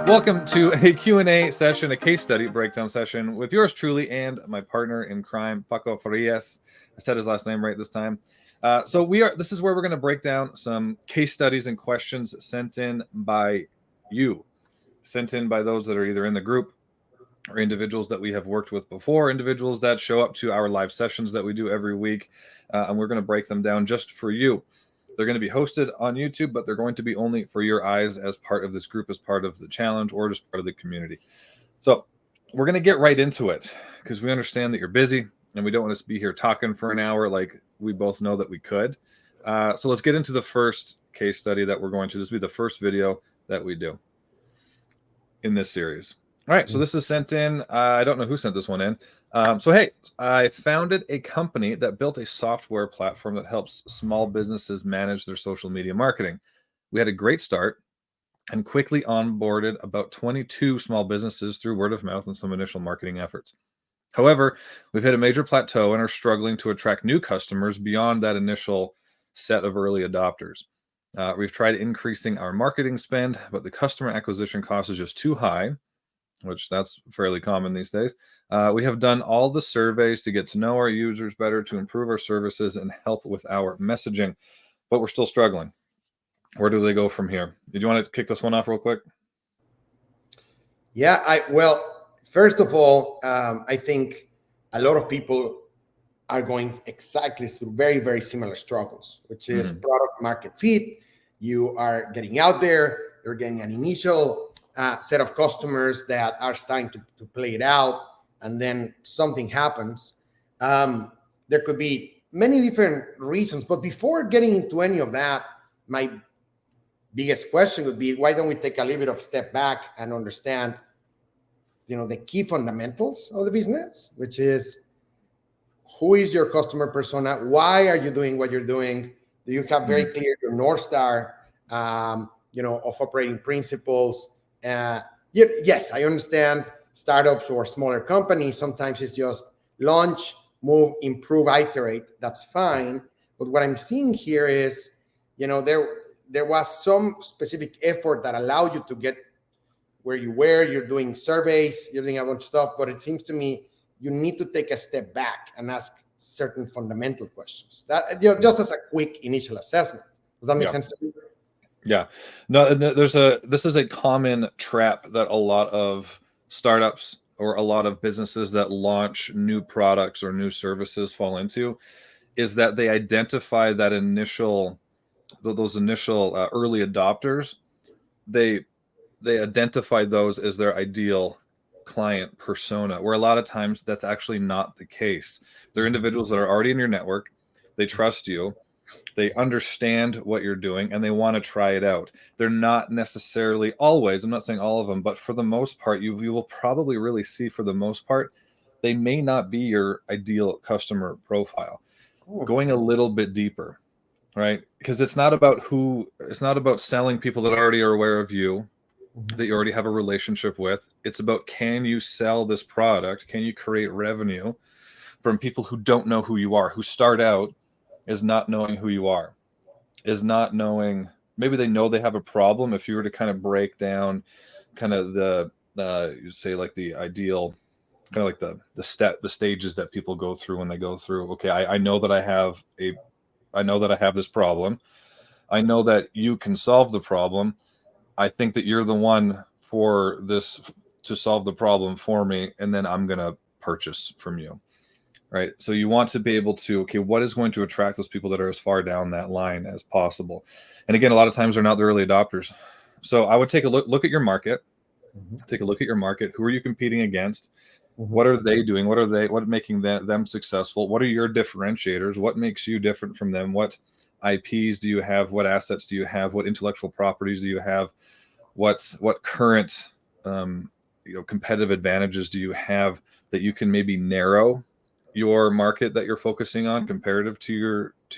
Welcome to a Q&A session, a case study breakdown session with yours truly and my partner in crime, Paco Farias. I said his last name right this time. This is where we're going to break down some case studies and questions sent in by you, sent in by those that are either in the group or individuals that we have worked with before, individuals that show up to our live sessions that we do every week, and we're going to break them down just for you. They're going to be hosted on YouTube, but they're going to be only for your eyes as part of this group, as part of the challenge, or just part of the community. So we're going to get right into it because we understand that you're busy and we don't want to be here talking for an hour like we both know that we could. So let's get into the first case study that we're going to. This will be the first video that we do in this series. All right, so this is sent in. I don't know who sent this one in. Hey, I founded a company that built a software platform that helps small businesses manage their social media marketing. We had a great start and quickly onboarded about 22 small businesses through word of mouth and some initial marketing efforts. However, we've hit a major plateau and are struggling to attract new customers beyond that initial set of early adopters. We've tried increasing our marketing spend, but the customer acquisition cost is just too high, which that's fairly common these days. We have done all the surveys to get to know our users better, to improve our services and help with our messaging, but we're still struggling. Where do they go from here? Did you want to kick this one off real quick? Yeah, first of all, I think a lot of people are going exactly through very, very similar struggles, which is product market fit. You are getting out there, you're getting an initial set of customers that are starting to play it out, and then something happens. There could be many different reasons, but before getting into any of that, my biggest question would be, why don't we take a little bit of step back and understand, the key fundamentals of the business, which is, who is your customer persona? Why are you doing what you're doing? Do you have very clear your North Star, of operating principles? Yes, I understand startups or smaller companies, sometimes it's just launch, move, improve, iterate. That's fine. But what I'm seeing here is, there was some specific effort that allowed you to get where you were. You're doing surveys, you're doing a bunch of stuff, but it seems to me you need to take a step back and ask certain fundamental questions. That just as a quick initial assessment. Does that make sense to you? Yeah, no, this is a common trap that a lot of startups or a lot of businesses that launch new products or new services fall into, is that they identify that those initial early adopters. They identify those as their ideal client persona, where a lot of times that's actually not the case. They're individuals that are already in your network. They trust you. They understand what you're doing and they want to try it out. They're not necessarily always, I'm not saying all of them, but for the most part, you will probably really see, for the most part, they may not be your ideal customer profile. Going a little bit deeper, right? Because it's not about selling people that already are aware of you, that you already have a relationship with. It's about, can you sell this product? Can you create revenue from people who don't know who you are, who start out is not knowing who you are, is not knowing, maybe they know they have a problem. If you were to kind of break down kind of you say like the ideal, kind of like the stages that people go through when they go through, okay, I know that I have this problem. I know that you can solve the problem. I think that you're the one for this to solve the problem for me, and then I'm going to purchase from you. Right. So you want to be able to, okay, what is going to attract those people that are as far down that line as possible? And again, a lot of times they're not the early adopters. So I would take a look at your market. Take a look at your market. Who are you competing against? What are they doing? What making them successful? What are your differentiators? What makes you different from them? What IPs do you have? What assets do you have? What intellectual properties do you have? What current competitive advantages do you have that you can maybe narrow your market that you're focusing on comparative to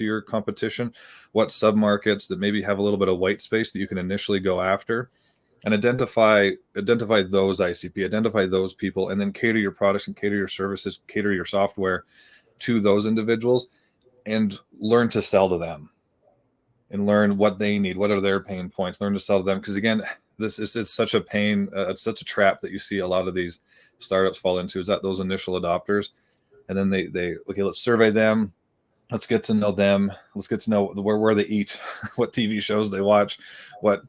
your competition? What sub-markets that maybe have a little bit of white space that you can initially go after, and identify those ICP, identify those people, and then cater your products and cater your services, cater your software to those individuals, and learn to sell to them and learn what they need, what are their pain points, learn to sell to them. Because again, this is, it's such a pain. It's such a trap that you see a lot of these startups fall into, is that those initial adopters, and then they okay, let's survey them. Let's get to know them. Let's get to know where they eat, what TV shows they watch, what,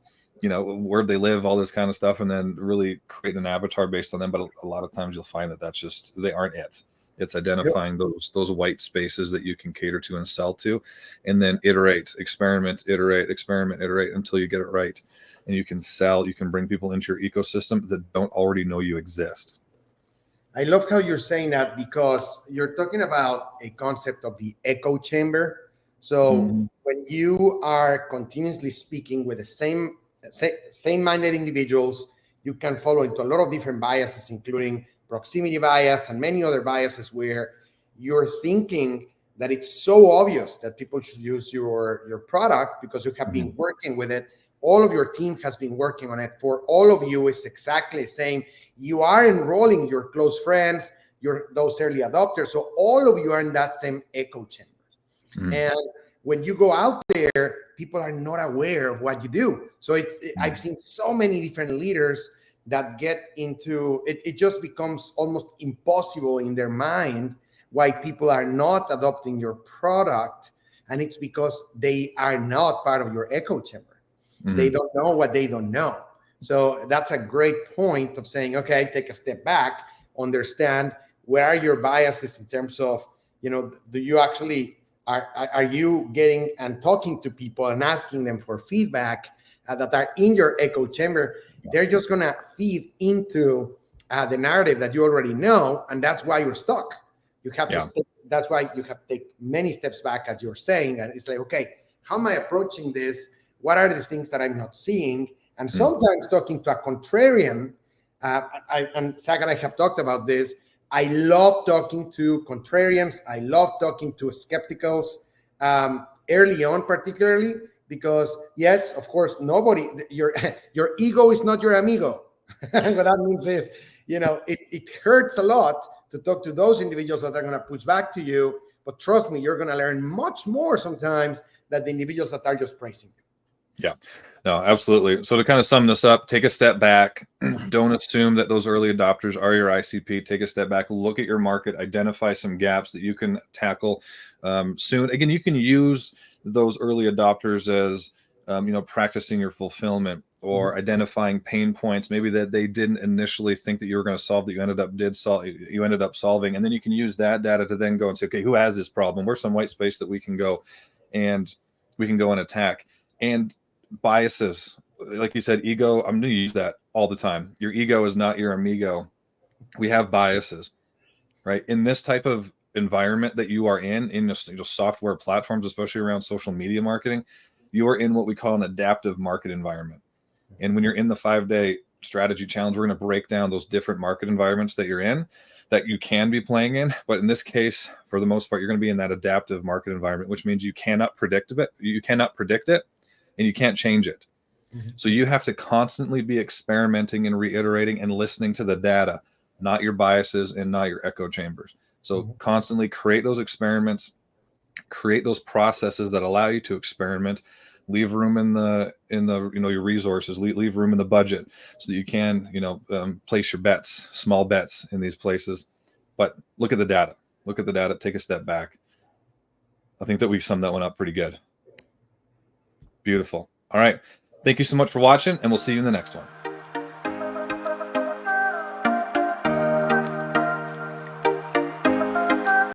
where they live, all this kind of stuff, and then really create an avatar based on them. But a lot of times you'll find that that's just, they aren't it. It's identifying those white spaces that you can cater to and sell to, and then experiment until you get it right. And you can sell, you can bring people into your ecosystem that don't already know you exist. I love how you're saying that, because you're talking about a concept of the echo chamber. So when you are continuously speaking with the same-minded individuals, you can fall into a lot of different biases, including proximity bias and many other biases, where you're thinking that it's so obvious that people should use your product because you have been working with it. All of your team has been working on it. For all of you, it's exactly the same. You are enrolling your close friends, those early adopters. So all of you are in that same echo chamber. And when you go out there, people are not aware of what you do. So I've seen so many different leaders that get into it. It just becomes almost impossible in their mind why people are not adopting your product. And it's because they are not part of your echo chamber. They don't know what they don't know. So that's a great point of saying, okay, take a step back, understand where are your biases in terms of, do you actually, are you getting and talking to people and asking them for feedback that are in your echo chamber? They're just going to feed into the narrative that you already know. And that's why you're stuck. You have to, that's why you have to take many steps back, as you're saying. And it's like, okay, how am I approaching this? What are the things that I'm not seeing? And sometimes talking to a contrarian, and Zach and I have talked about this, I love talking to contrarians. I love talking to skepticals early on, particularly, because yes, of course, your ego is not your amigo. And what that means is, it hurts a lot to talk to those individuals that are going to push back to you. But trust me, you're going to learn much more sometimes than the individuals that are just praising you. Yeah, no, absolutely. So to kind of sum this up, take a step back. Don't assume that those early adopters are your ICP. Take a step back, look at your market, identify some gaps that you can tackle soon. Again, you can use those early adopters as, practicing your fulfillment or identifying pain points, maybe that they didn't initially think that you were going to solve, that you ended up solving. And then you can use that data to then go and say, okay, who has this problem? Where's some white space that we can go and attack? And biases, like you said, ego, I'm going to use that all the time. Your ego is not your amigo. We have biases, right? In this type of environment that you are in just software platforms, especially around social media marketing, you are in what we call an adaptive market environment. And when you're in the 5-day strategy challenge, we're going to break down those different market environments that you're in, that you can be playing in. But in this case, for the most part, you're going to be in that adaptive market environment, which means you cannot predict it. You cannot predict it. And you can't change it. So you have to constantly be experimenting and reiterating and listening to the data, not your biases and not your echo chambers. So constantly create those experiments, create those processes that allow you to experiment, leave room in the your resources, leave room in the budget so that you can, place your bets, small bets in these places. But look at the data, take a step back. I think that we've summed that one up pretty good. Beautiful. All right. Thank you so much for watching, and we'll see you in the next one.